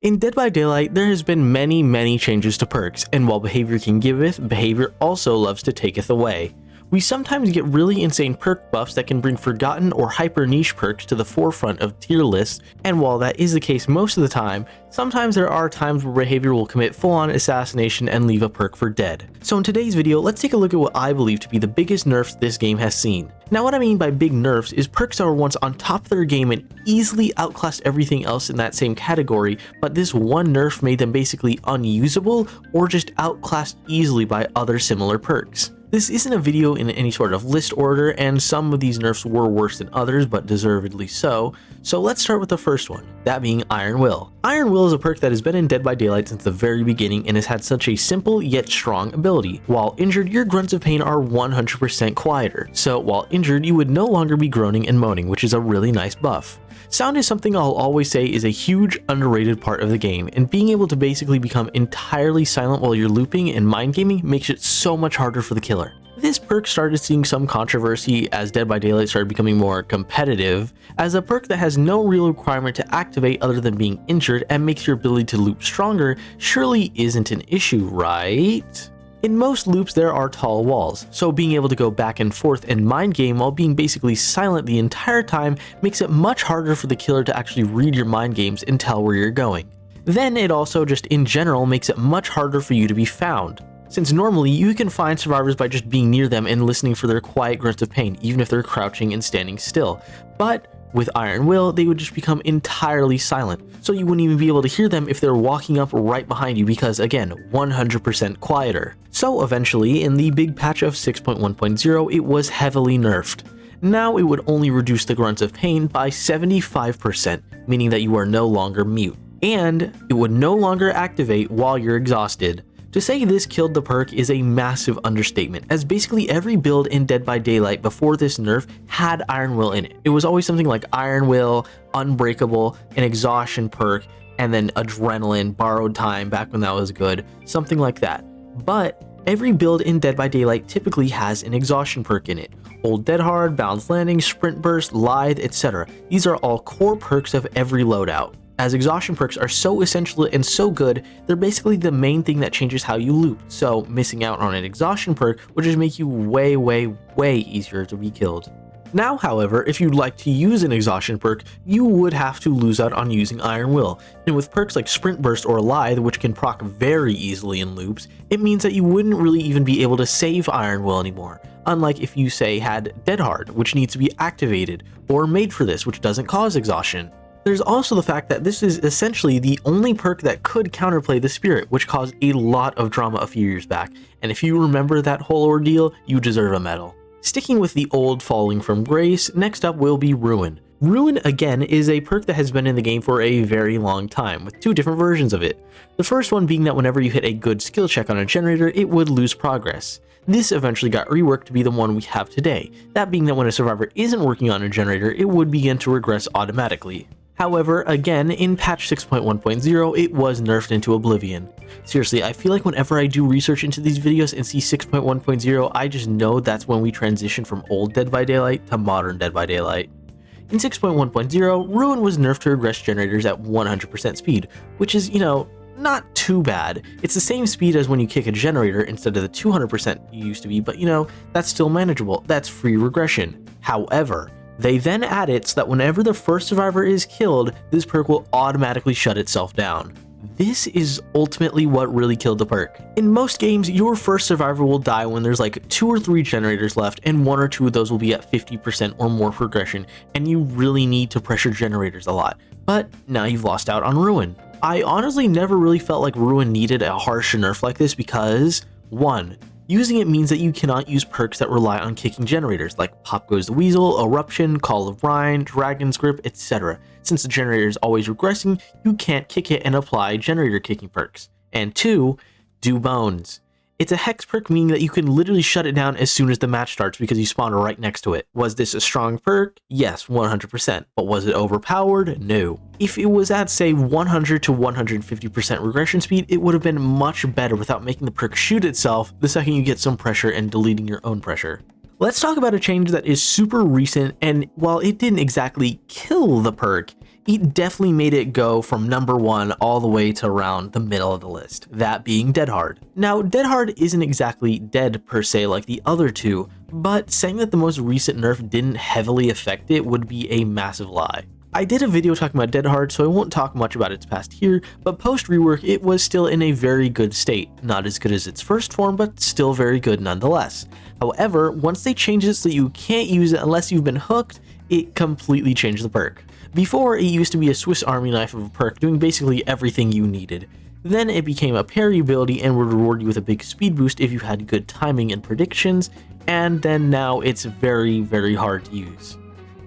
In Dead by Daylight, there has been many changes to perks, and while behavior can giveth, behavior also loves to taketh away. We sometimes get really insane perk buffs that can bring forgotten or hyper niche perks to the forefront of tier lists, and while that is the case most of the time, sometimes there are times where behavior will commit full-on assassination and leave a perk for dead. So in today's video, let's take a look at what I believe to be the biggest nerfs this game has seen. Now what I mean by big nerfs is perks that were once on top of their game and easily outclassed everything else in that same category, but this one nerf made them basically unusable or just outclassed easily by other similar perks. This isn't a video in any sort of list order, and some of these nerfs were worse than others, but deservedly so. So let's start with the first one, that being Iron Will. Iron Will is a perk that has been in Dead by Daylight since the very beginning and has had such a simple yet strong ability. While injured, your grunts of pain are 100% quieter, so while injured you would no longer be groaning and moaning, which is a really nice buff. Sound is something I'll always say is a huge underrated part of the game, and being able to basically become entirely silent while you're looping and mind gaming makes it so much harder for the killer. This perk started seeing some controversy as Dead by Daylight started becoming more competitive, as a perk that has no real requirement to activate other than being injured and makes your ability to loop stronger surely isn't an issue, right? In most loops there are tall walls, so being able to go back and forth and mind game while being basically silent the entire time makes it much harder for the killer to actually read your mind games and tell where you're going. Then it also just in general makes it much harder for you to be found, since normally you can find survivors by just being near them and listening for their quiet grunts of pain even if they're crouching and standing still, but with Iron Will, they would just become entirely silent, so you wouldn't even be able to hear them if they're walking up right behind you because, again, 100% quieter. So eventually, in the big patch of 6.1.0, it was heavily nerfed. Now it would only reduce the grunts of pain by 75%, meaning that you are no longer mute, and it would no longer activate while you're exhausted. To say this killed the perk is a massive understatement, as basically every build in Dead by Daylight before this nerf had Iron Will in it. It was always something like Iron Will, Unbreakable, an exhaustion perk, and then Adrenaline, Borrowed Time back when that was good, something like that. But every build in Dead by Daylight typically has an exhaustion perk in it. Hold Dead Hard, Balanced Landing, Sprint Burst, Lithe, etc. These are all core perks of every loadout. As exhaustion perks are so essential and so good, they're basically the main thing that changes how you loop, so missing out on an exhaustion perk would just make you way easier to be killed. Now, however, if you'd like to use an exhaustion perk, you would have to lose out on using Iron Will, and with perks like Sprint Burst or Lithe, which can proc very easily in loops, it means that you wouldn't really even be able to save Iron Will anymore, unlike if you say had Dead Hard, which needs to be activated, or Made for This, which doesn't cause exhaustion. There's also the fact that this is essentially the only perk that could counterplay the Spirit, which caused a lot of drama a few years back, and if you remember that whole ordeal, you deserve a medal. Sticking with the old Falling from Grace, next up will be Ruin. Ruin, again, is a perk that has been in the game for a very long time, with two different versions of it. The first one being that whenever you hit a good skill check on a generator, it would lose progress. This eventually got reworked to be the one we have today, that being that when a survivor isn't working on a generator, it would begin to regress automatically. However, again, in patch 6.1.0, it was nerfed into oblivion. Seriously, I feel like whenever I do research into these videos and see 6.1.0, I just know that's when we transition from old Dead by Daylight to modern Dead by Daylight. In 6.1.0, Ruin was nerfed to regress generators at 100% speed, which is, not too bad. It's the same speed as when you kick a generator instead of the 200% you used to be, but that's still manageable. That's free regression. However, they then add it so that whenever the first survivor is killed, this perk will automatically shut itself down. This is ultimately what really killed the perk. In most games, your first survivor will die when there's like 2 or 3 generators left, and 1 or 2 of those will be at 50% or more progression, and you really need to pressure generators a lot. But now you've lost out on Ruin. I honestly never really felt like Ruin needed a harsh nerf like this because, 1. Using it means that you cannot use perks that rely on kicking generators like Pop Goes the Weasel, Eruption, Call of Rhine, Dragon's Grip, etc. Since the generator is always regressing, you can't kick it and apply generator kicking perks. And 2, do Bones. It's a hex perk, meaning that you can literally shut it down as soon as the match starts because you spawn right next to it. Was this a strong perk? Yes, 100%. But was it overpowered? No. If it was at, say, 100 to 150% regression speed, it would have been much better without making the perk shoot itself the second you get some pressure and deleting your own pressure. Let's talk about a change that is super recent, and while it didn't exactly kill the perk, it definitely made it go from number 1 all the way to around the middle of the list, that being Dead Hard. Now, Dead Hard isn't exactly dead per se like the other two, but saying that the most recent nerf didn't heavily affect it would be a massive lie. I did a video talking about Dead Hard, so I won't talk much about its past here, but post rework it was still in a very good state. Not as good as its first form, but still very good nonetheless. However, once they changed it so you can't use it unless you've been hooked, it completely changed the perk. Before, it used to be a Swiss Army knife of a perk doing basically everything you needed. Then it became a parry ability and would reward you with a big speed boost if you had good timing and predictions, and then now it's very, very hard to use.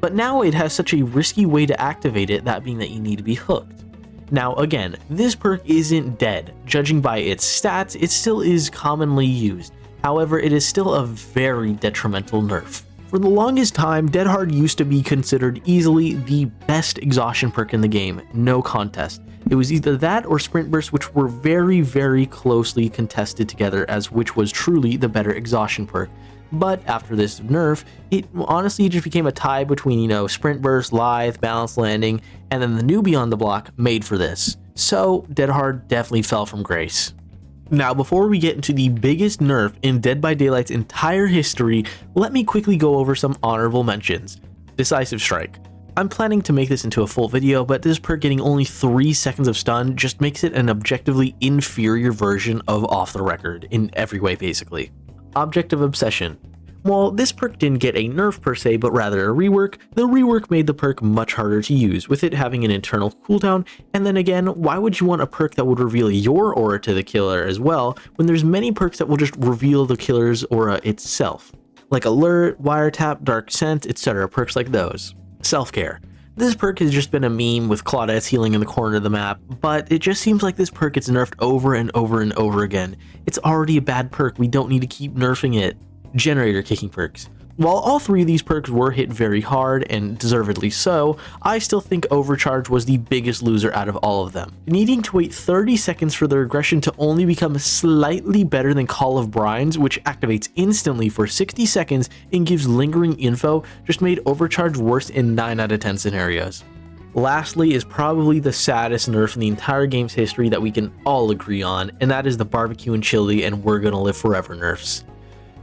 But now it has such a risky way to activate it, that being that you need to be hooked. Now again, this perk isn't dead. Judging by its stats, it still is commonly used. However, it is still a very detrimental nerf. For the longest time, Dead Hard used to be considered easily the best exhaustion perk in the game, no contest. It was either that or Sprint Burst, which were very, very closely contested together as which was truly the better exhaustion perk. But after this nerf, it honestly just became a tie between, Sprint Burst, Lithe, Balanced Landing, and then the newbie on the block made for this. So Dead Hard definitely fell from grace. Now, before we get into the biggest nerf in Dead by Daylight's entire history, let me quickly go over some honorable mentions. Decisive Strike. I'm planning to make this into a full video, but this perk getting only 3 seconds of stun just makes it an objectively inferior version of Off the Record in every way basically. Object of Obsession. While this perk didn't get a nerf per se, but rather a rework, the rework made the perk much harder to use, with it having an internal cooldown, and then again, why would you want a perk that would reveal your aura to the killer as well, when there's many perks that will just reveal the killer's aura itself? Like Alert, Wiretap, Dark Scent, etc., perks like those. Self-Care. This perk has just been a meme with Claudette's healing in the corner of the map, but it just seems like this perk gets nerfed over and over and over again. It's already a bad perk, we don't need to keep nerfing it. Generator Kicking perks. While all 3 of these perks were hit very hard, and deservedly so, I still think Overcharge was the biggest loser out of all of them. Needing to wait 30 seconds for their aggression to only become slightly better than Call of Brines, which activates instantly for 60 seconds and gives lingering info, just made Overcharge worse in 9 out of 10 scenarios. Lastly is probably the saddest nerf in the entire game's history that we can all agree on, and that is the Barbecue and Chili and We're Gonna Live Forever nerfs.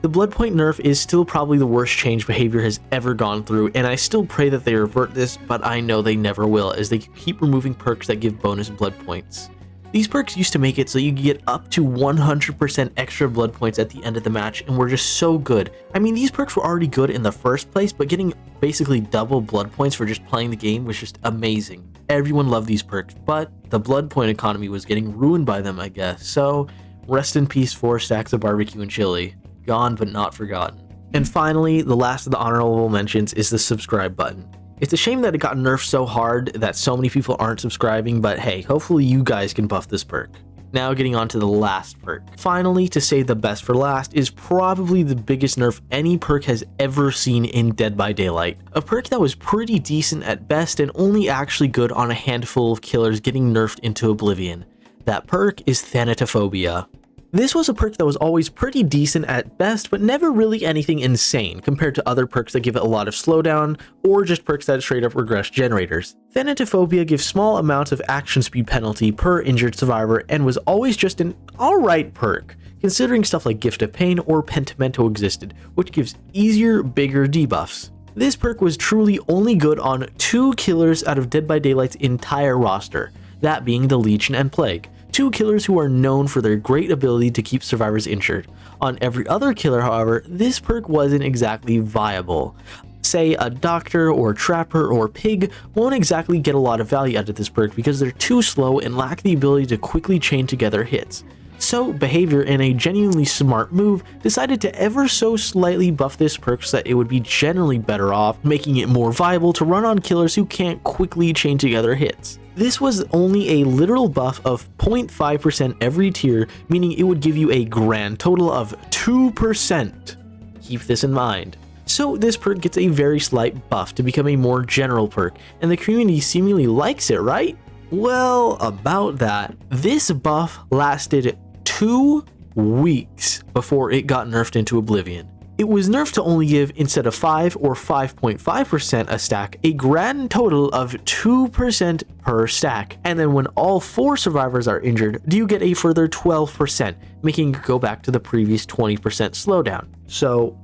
The Bloodpoint nerf is still probably the worst change behavior has ever gone through, and I still pray that they revert this, but I know they never will, as they keep removing perks that give bonus blood points. These perks used to make it so you could get up to 100% extra blood points at the end of the match, and were just so good. I mean, these perks were already good in the first place, but getting basically double blood points for just playing the game was just amazing. Everyone loved these perks, but the blood point economy was getting ruined by them, I guess, so rest in peace 4 stacks of Barbecue and Chili. Gone but not forgotten. And finally, the last of the honorable mentions is the subscribe button. It's a shame that it got nerfed so hard that so many people aren't subscribing, but hey, hopefully you guys can buff this perk. Now getting on to the last perk. Finally, to say the best for last, is probably the biggest nerf any perk has ever seen in Dead by Daylight. A perk that was pretty decent at best and only actually good on a handful of killers getting nerfed into oblivion. That perk is Thanatophobia. This was a perk that was always pretty decent at best, but never really anything insane compared to other perks that give it a lot of slowdown, or just perks that straight up regress generators. Thanatophobia gives small amounts of action speed penalty per injured survivor and was always just an alright perk, considering stuff like Gift of Pain or Pentimento existed, which gives easier, bigger debuffs. This perk was truly only good on 2 killers out of Dead by Daylight's entire roster, that being the Legion and Plague. 2 killers who are known for their great ability to keep survivors injured. On every other killer, however, this perk wasn't exactly viable. Say a Doctor or Trapper or Pig won't exactly get a lot of value out of this perk because they're too slow and lack the ability to quickly chain together hits. So Behavior, in a genuinely smart move, decided to ever so slightly buff this perk so that it would be generally better off, making it more viable to run on killers who can't quickly chain together hits. This was only a literal buff of 0.5% every tier, meaning it would give you a grand total of 2%. Keep this in mind. So this perk gets a very slight buff to become a more general perk, and the community seemingly likes it, right? Well, about that, this buff lasted 2 weeks before it got nerfed into oblivion. It was nerfed to only give, instead of 5 or 5.5% a stack, a grand total of 2% per stack. And then when all 4 survivors are injured, do you get a further 12%, making it go back to the previous 20% slowdown. So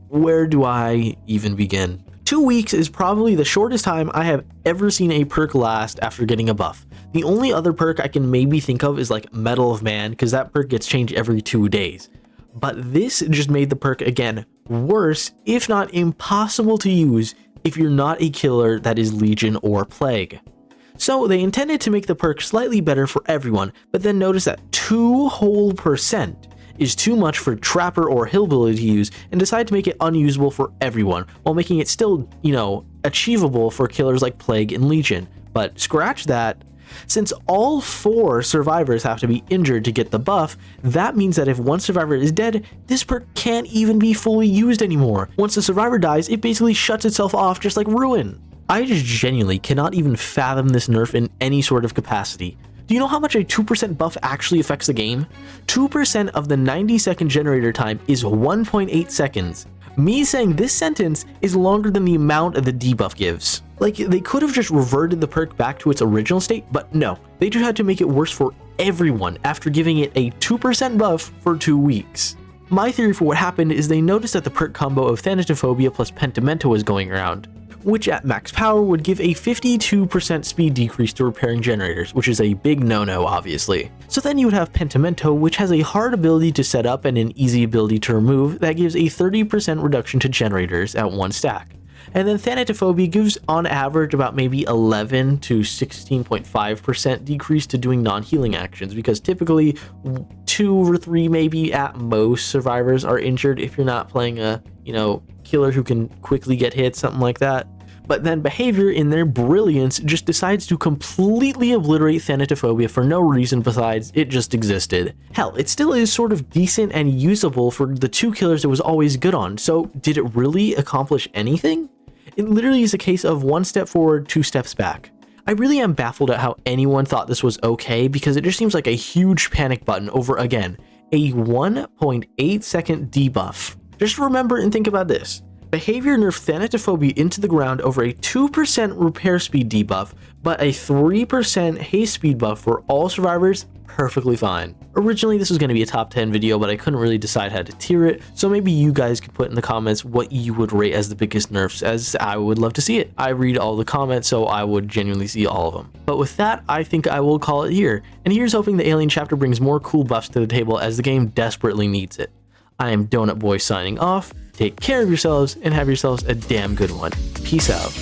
where do I even begin? 2 weeks is probably the shortest time I have ever seen a perk last after getting a buff. The only other perk I can maybe think of is like Medal of Man, because that perk gets changed every 2 days. But this just made the perk again worse, if not impossible to use if you're not a killer that is Legion or Plague. So they intended to make the perk slightly better for everyone, but then noticed that 2 whole % is too much for Trapper or Hillbilly to use and decided to make it unusable for everyone, while making it still, achievable for killers like Plague and Legion. But scratch that. Since all 4 survivors have to be injured to get the buff, that means that if one survivor is dead, this perk can't even be fully used anymore. Once the survivor dies, it basically shuts itself off just like Ruin. I just genuinely cannot even fathom this nerf in any sort of capacity. Do you know how much a 2% buff actually affects the game? 2% of the 90-second generator time is 1.8 seconds. Me saying this sentence is longer than the amount of the debuff gives. Like, they could have just reverted the perk back to its original state, but no, they just had to make it worse for everyone after giving it a 2% buff for 2 weeks. My theory for what happened is they noticed that the perk combo of Thanatophobia plus Pentimento was going around, which at max power would give a 52% speed decrease to repairing generators, which is a big no-no obviously. So then you would have Pentimento, which has a hard ability to set up and an easy ability to remove that gives a 30% reduction to generators at 1 stack. And then Thanatophobia gives on average about maybe 11 to 16.5% decrease to doing non-healing actions, because typically 2 or 3 maybe at most survivors are injured if you're not playing a, killer who can quickly get hit, something like that. But then Behavior, in their brilliance, just decides to completely obliterate Thanatophobia for no reason besides it just existed. Hell, it still is sort of decent and usable for the 2 killers it was always good on, so did it really accomplish anything? It literally is a case of 1 step forward, 2 steps back. I really am baffled at how anyone thought this was okay, because it just seems like a huge panic button over, again, a 1.8 second debuff. Just remember and think about this. Behavior nerfed Thanatophobia into the ground over a 2% repair speed debuff, but a 3% haste speed buff for all survivors, perfectly fine. Originally this was going to be a top 10 video, but I couldn't really decide how to tier it, so maybe you guys could put in the comments what you would rate as the biggest nerfs, as I would love to see it. I read all the comments, so I would genuinely see all of them. But with that, I think I will call it here, and here's hoping the Alien chapter brings more cool buffs to the table as the game desperately needs it. I am Donut Boy signing off. Take care of yourselves and have yourselves a damn good one. Peace out.